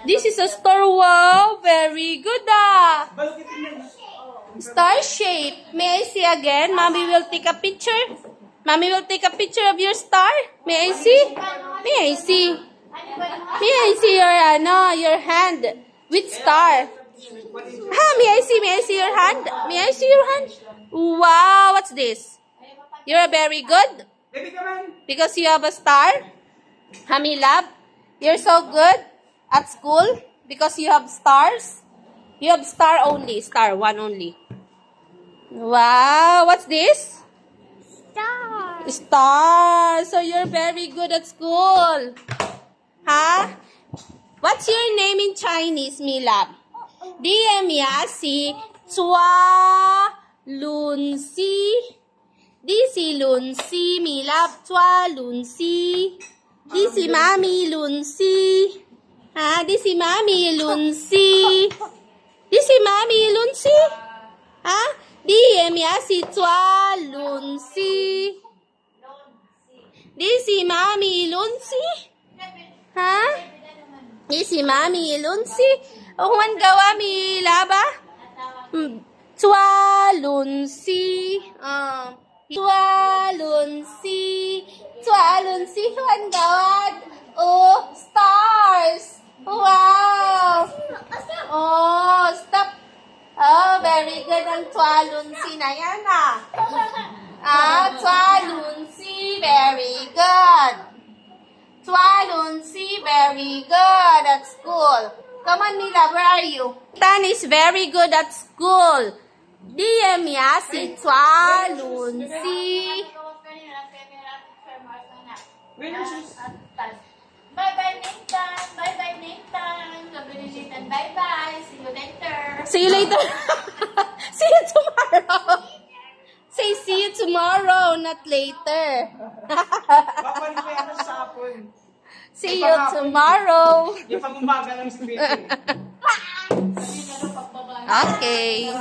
This is a star. Wow, very good Star shape. May I see again? Mommy will take a picture. Mommy will take a picture of your star. May I see? May I see? May I see your hand with star? May I see? May I see your hand? May I see your hand? Wow, what's this? You're very good because you have a star. Milab, you're so good at school because you have stars. You have star only, star one only. Wow, what's this? Star. Star. So you're very good at school. What's your name in Chinese, Milab? Si Chua Lun Si. Si Lun Si, Milab. Chua Lun Si. Si Mami Lun Si. Si Mami Lun Si. Si Mami Lun Si. Si Chua Lun Si. Si Mami Lun Si. Si Mami Lun Si. Huwan gawa Milaba? Chua Lun Si. Chua Lun Si. Chua Lun Si. Huwan gawad. Oh, stars. Wow. Oh, stop. Oh, very good ang Chua Lun Si na yan Chua Lun Si, very good. Chua Lun Si, very good at school. Come on, Mila, where are you? Tan is very good at school. Si Chua Lun Si. Bye-bye, Nathan. Bye-bye, Nathan. Nathan, bye-bye. See you later. See you later. See you tomorrow. Say see you tomorrow, not later. See you tomorrow. Okay.